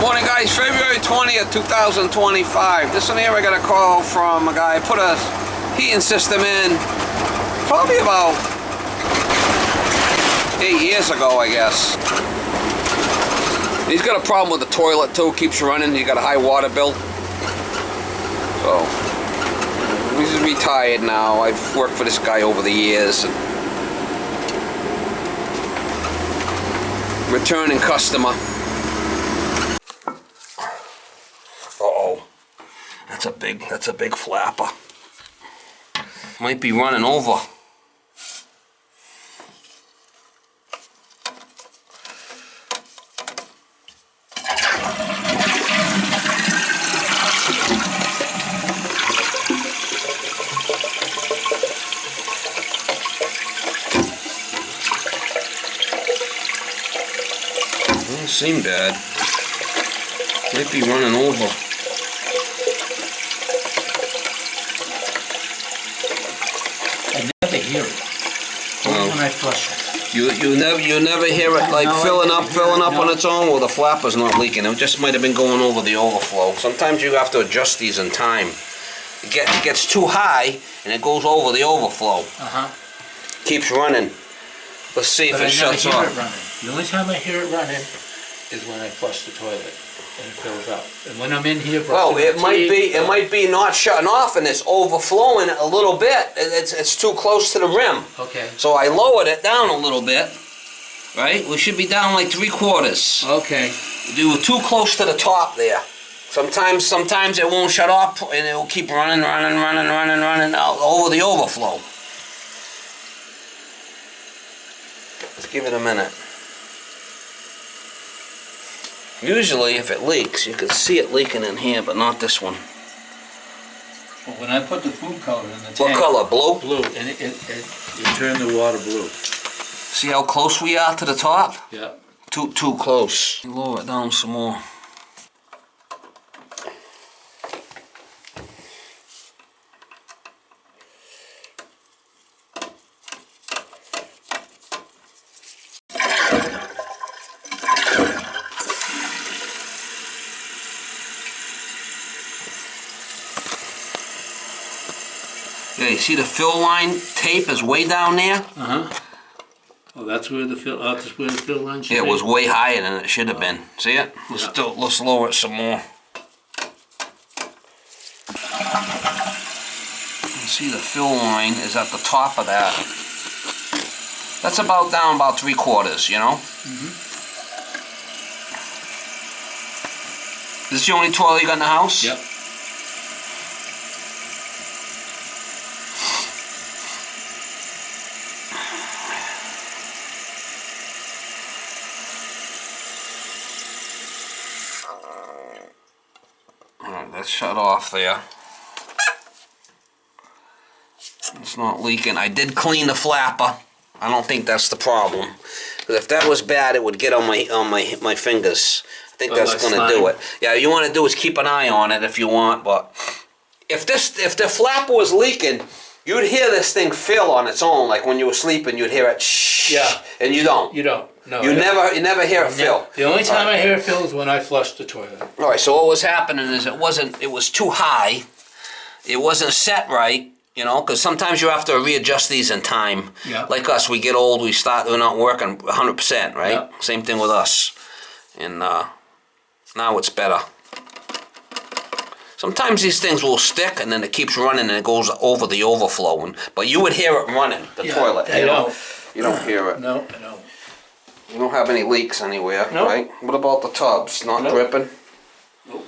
Morning guys, February 20th, 2025. This one here I got a call from a guy. Put a heating system in probably about 8 years ago, I guess. He's got a problem with the toilet too, keeps running. He got a high water bill. So he's retired now. I've worked for this guy over the years. And returning customer. Uh-oh. That's a big flapper. Might be running over. Doesn't seem bad. Might be running over. I never hear it. Only when I flush it. You never hear it like filling up on its own. Well, the flapper's not leaking. It just might have been going over the overflow. Sometimes you have to adjust these in time. It gets too high and it goes over the overflow. Keeps running. Let's see if it shuts off. I never hear it running. The only time I hear it running is when I flush the toilet and it fills up. And when I'm in here, well, it might be not shutting off and it's overflowing a little bit. It's too close to the rim. Okay. So I lowered it down a little bit. Right? We should be down like 3/4. Okay. You were too close to the top there. Sometimes it won't shut off and it will keep running over the overflow. Let's give it a minute. Usually if it leaks, you can see it leaking in here, but not this one. Well, when I put the food color in the tank... What color? Blue? Blue, and it turned the water blue. See how close we are to the top? Yeah. Too close. Lower it down some more. Yeah, you see the fill line tape is way down there? Oh, that's where the fill. That's where the fill line should be. Yeah, it was way higher than it should have been. See it? Let's lower it some more. You see the fill line is at the top of that. That's down about 3/4. You know. Is this the only toilet you got in the house? Yep. Alright, that's shut off there. It's not leaking. I did clean the flapper. I don't think that's the problem. Because if that was bad, it would get on my fingers. I think that's going to do it. Yeah, you want to do is keep an eye on it if you want. But if the flapper was leaking, you'd hear this thing fill on its own. Like when you were sleeping, you'd hear it shh. Yeah. And you don't. You don't. No. You never hear it fill. The only time I hear it fill is when I flush the toilet. All right. So what was happening is it was too high. It wasn't set right. You know, because sometimes you have to readjust these in time. Yeah. Like us, we get old, we're not working 100%, right? Yeah. Same thing with us. And now it's better. Sometimes these things will stick and then it keeps running and it goes over the overflow. But you would hear it running, the toilet. You don't hear it. No, I don't. You don't have any leaks anywhere, nope. Right? What about the tubs? Not dripping? Nope.